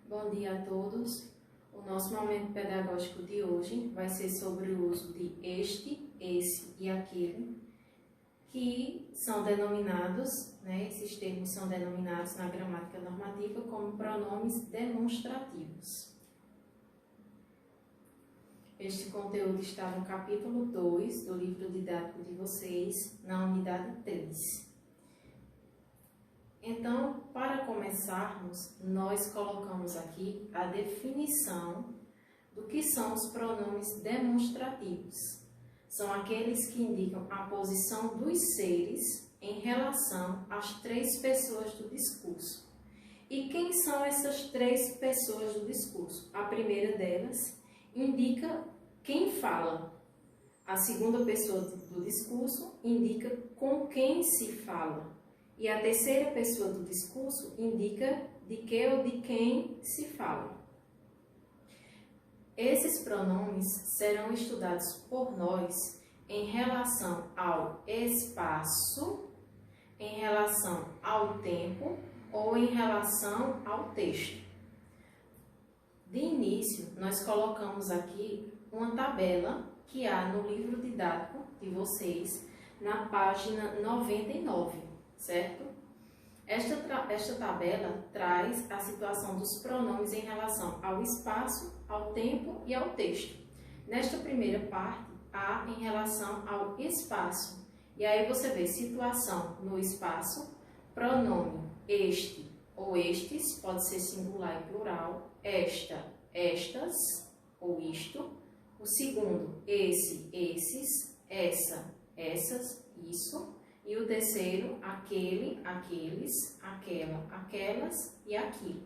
Bom dia a todos. O nosso momento pedagógico de hoje vai ser sobre o uso de este, esse e aquele, que são denominados, esses termos são denominados na gramática normativa como pronomes demonstrativos. Este conteúdo está no capítulo 2 do livro didático de vocês, na unidade 3. Então, para começarmos, nós colocamos aqui a definição do que são os pronomes demonstrativos. São aqueles que indicam a posição dos seres em relação às três pessoas do discurso. E quem são essas três pessoas do discurso? A primeira delas indica quem fala. A segunda pessoa do discurso indica com quem se fala. E a terceira pessoa do discurso indica de que ou de quem se fala. Esses pronomes serão estudados por nós em relação ao espaço, em relação ao tempo ou em relação ao texto. De início, nós colocamos aqui uma tabela que há no livro didático de vocês, na página 99. Certo? Esta tabela traz a situação dos pronomes em relação ao espaço, ao tempo e ao texto. Nesta primeira parte, há em relação ao espaço. E aí você vê situação no espaço, pronome este ou estes, pode ser singular e plural, esta, estas ou isto. O segundo, esse, esses, essa, essas, isso. E o terceiro, aquele, aqueles, aquela, aquelas e aquilo.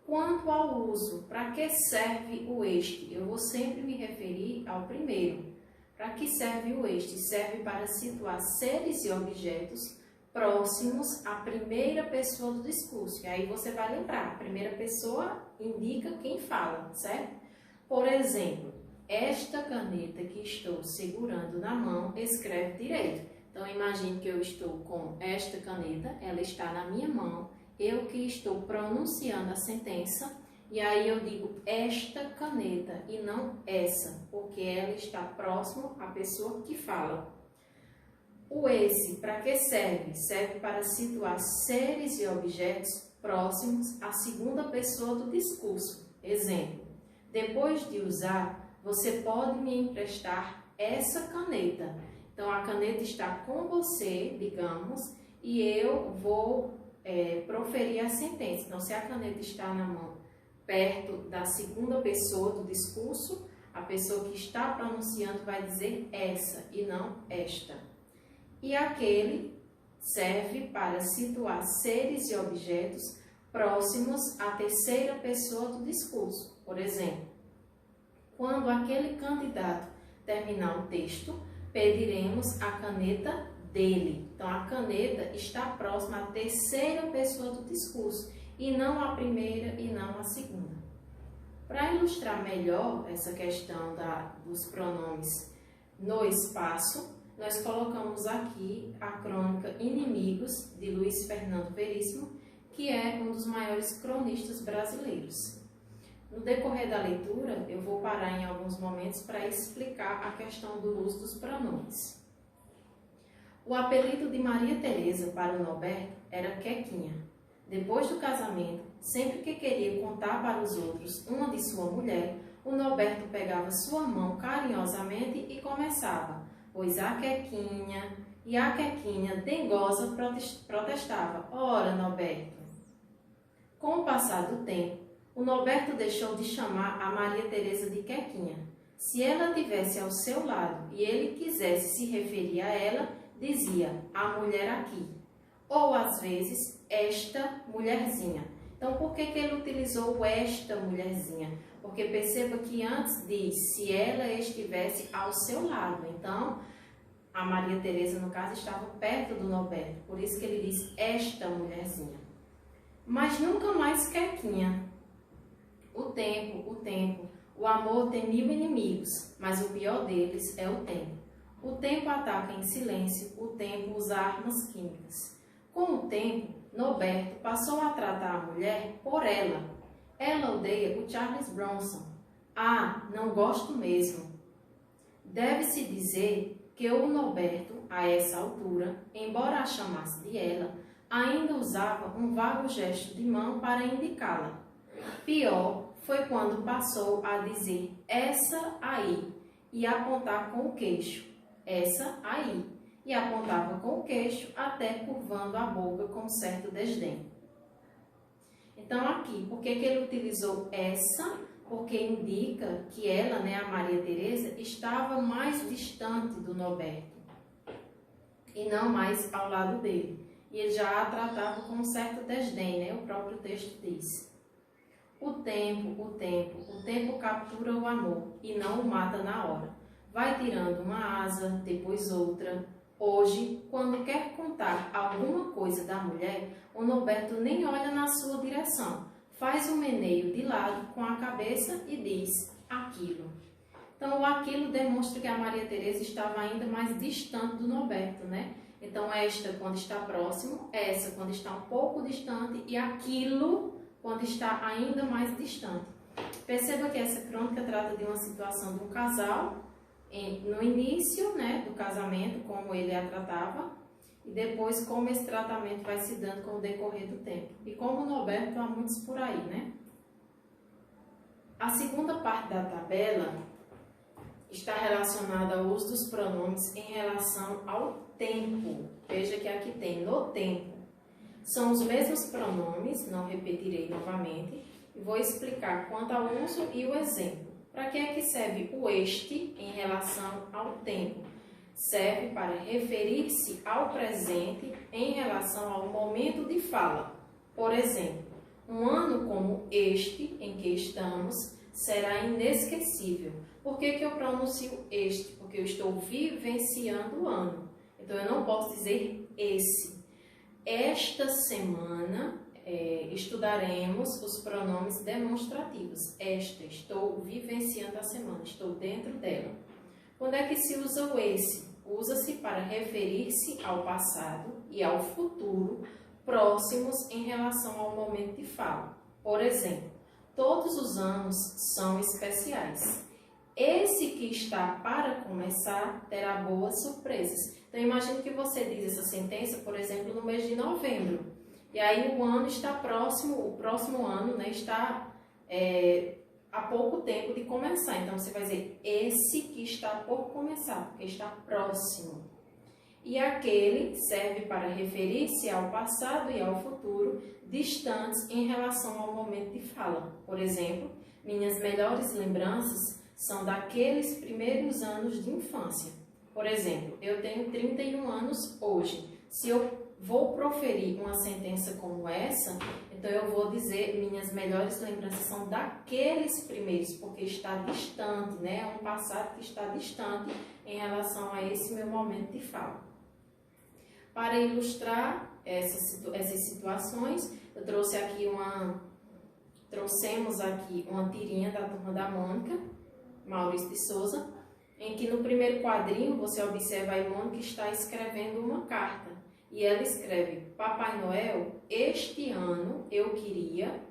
Quanto ao uso, para que serve o este? Eu vou sempre me referir ao primeiro. Para que serve o este? Serve para situar seres e objetos próximos à primeira pessoa do discurso. E aí você vai lembrar, a primeira pessoa indica quem fala, certo? Por exemplo, esta caneta que estou segurando na mão escreve direito. Então, imagine que eu estou com esta caneta, ela está na minha mão, eu que estou pronunciando a sentença, e aí eu digo esta caneta e não essa, porque ela está próximo à pessoa que fala. O esse, para que serve? Serve para situar seres e objetos próximos à segunda pessoa do discurso. Exemplo, depois de usar, você pode me emprestar essa caneta. Então, a caneta está com você, digamos, e eu vou proferir a sentença. Então, se a caneta está na mão perto da segunda pessoa do discurso, a pessoa que está pronunciando vai dizer essa e não esta. E aquele serve para situar seres e objetos próximos à terceira pessoa do discurso. Por exemplo, quando aquele candidato terminar o texto, pediremos a caneta dele. Então, a caneta está próxima à terceira pessoa do discurso e não à primeira e não à segunda. Para ilustrar melhor essa questão dos pronomes no espaço, nós colocamos aqui a crônica Inimigos, de Luiz Fernando Veríssimo, que é um dos maiores cronistas brasileiros. No decorrer da leitura, eu vou parar em alguns momentos para explicar a questão do uso dos pronomes. O apelido de Maria Teresa para o Norberto era Quequinha. Depois do casamento, sempre que queria contar para os outros uma de sua mulher, o Norberto pegava sua mão carinhosamente e começava, pois a Quequinha, e a Quequinha, dengosa, protestava, ora, Norberto. Com o passar do tempo, o Norberto deixou de chamar a Maria Teresa de Quequinha. Se ela estivesse ao seu lado e ele quisesse se referir a ela, dizia, a mulher aqui. Ou, às vezes, esta mulherzinha. Então, por que ele utilizou esta mulherzinha? Porque perceba que antes diz, se ela estivesse ao seu lado. Então, a Maria Teresa, no caso, estava perto do Norberto. Por isso que ele diz esta mulherzinha. Mas nunca mais Quequinha. O tempo, o amor tem mil inimigos, mas o pior deles é o tempo. O tempo ataca em silêncio, o tempo usa armas químicas. Com o tempo, Norberto passou a tratar a mulher por ela Ela odeia o Charles Bronson. Ah, não gosto mesmo. Deve-se dizer que o Norberto, a essa altura, embora a chamasse de ela, ainda usava um vago gesto de mão para indicá-la. Pior foi quando passou a dizer essa aí e apontar com o queixo. Essa aí. E apontava com o queixo, até curvando a boca com certo desdém. Então, aqui, por que ele utilizou essa? Porque indica que ela, né, a Maria Teresa, estava mais distante do Norberto e não mais ao lado dele. E ele já a tratava com um certo desdém, né? O próprio texto diz. O tempo captura o amor e não o mata na hora. Vai tirando uma asa, depois outra. Hoje, quando quer contar alguma coisa da mulher, o Norberto nem olha na sua direção. Faz um meneio de lado com a cabeça e diz aquilo. Então, o aquilo demonstra que a Maria Teresa estava ainda mais distante do Norberto, né? Então, esta quando está próximo, essa quando está um pouco distante e aquilo quando está ainda mais distante. Perceba que essa crônica trata de uma situação de um casal no início, né, do casamento, como ele a tratava, e depois como esse tratamento vai se dando com o decorrer do tempo. E como o Norberto, há muitos por aí, né? A segunda parte da tabela está relacionada ao uso dos pronomes em relação ao tempo. Veja que aqui tem no tempo. São os mesmos pronomes, não repetirei novamente, e vou explicar quanto ao uso e o exemplo. Para que é que serve o este em relação ao tempo? Serve para referir-se ao presente em relação ao momento de fala. Por exemplo, um ano como este em que estamos será inesquecível. Por que eu pronuncio este? Porque eu estou vivenciando o ano. Então, eu não posso dizer esse. Esta semana estudaremos os pronomes demonstrativos. Esta, estou vivenciando a semana, estou dentro dela. Quando é que se usa o esse? Usa-se para referir-se ao passado e ao futuro próximos em relação ao momento de fala. Por exemplo, todos os anos são especiais. Esse que está para começar terá boas surpresas. Então, imagine que você diz essa sentença, por exemplo, no mês de novembro. E aí o ano está próximo, o próximo ano, né, está há pouco tempo de começar. Então, você vai dizer esse que está por começar, porque está próximo. E aquele serve para referir-se ao passado e ao futuro, distantes em relação ao momento de fala. Por exemplo, minhas melhores lembranças são daqueles primeiros anos de infância. Por exemplo, eu tenho 31 anos hoje. Se eu vou proferir uma sentença como essa, então eu vou dizer minhas melhores lembranças são daqueles primeiros, porque está distante, né? É um passado que está distante em relação a esse meu momento de fala. Para ilustrar essas situações, eu trouxemos aqui uma tirinha da Turma da Mônica, Maurício de Souza, em que no primeiro quadrinho você observa a Mônica está escrevendo uma carta. E ela escreve, Papai Noel, este ano eu queria,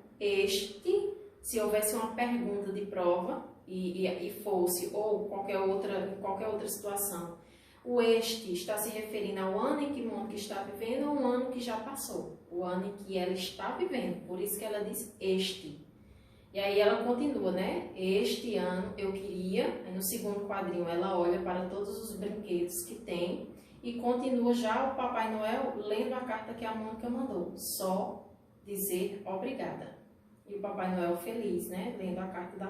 se houvesse uma pergunta de prova e fosse, ou qualquer outra situação. O este está se referindo ao ano em que Mônica está vivendo ou ao ano que já passou. O ano em que ela está vivendo, por isso que ela diz este. E aí ela continua, né? Este ano eu queria, aí no segundo quadrinho ela olha para todos os brinquedos que tem e continua já o Papai Noel lendo a carta que a Mônica mandou. Só dizer obrigada. E o Papai Noel feliz, né? Lendo a carta da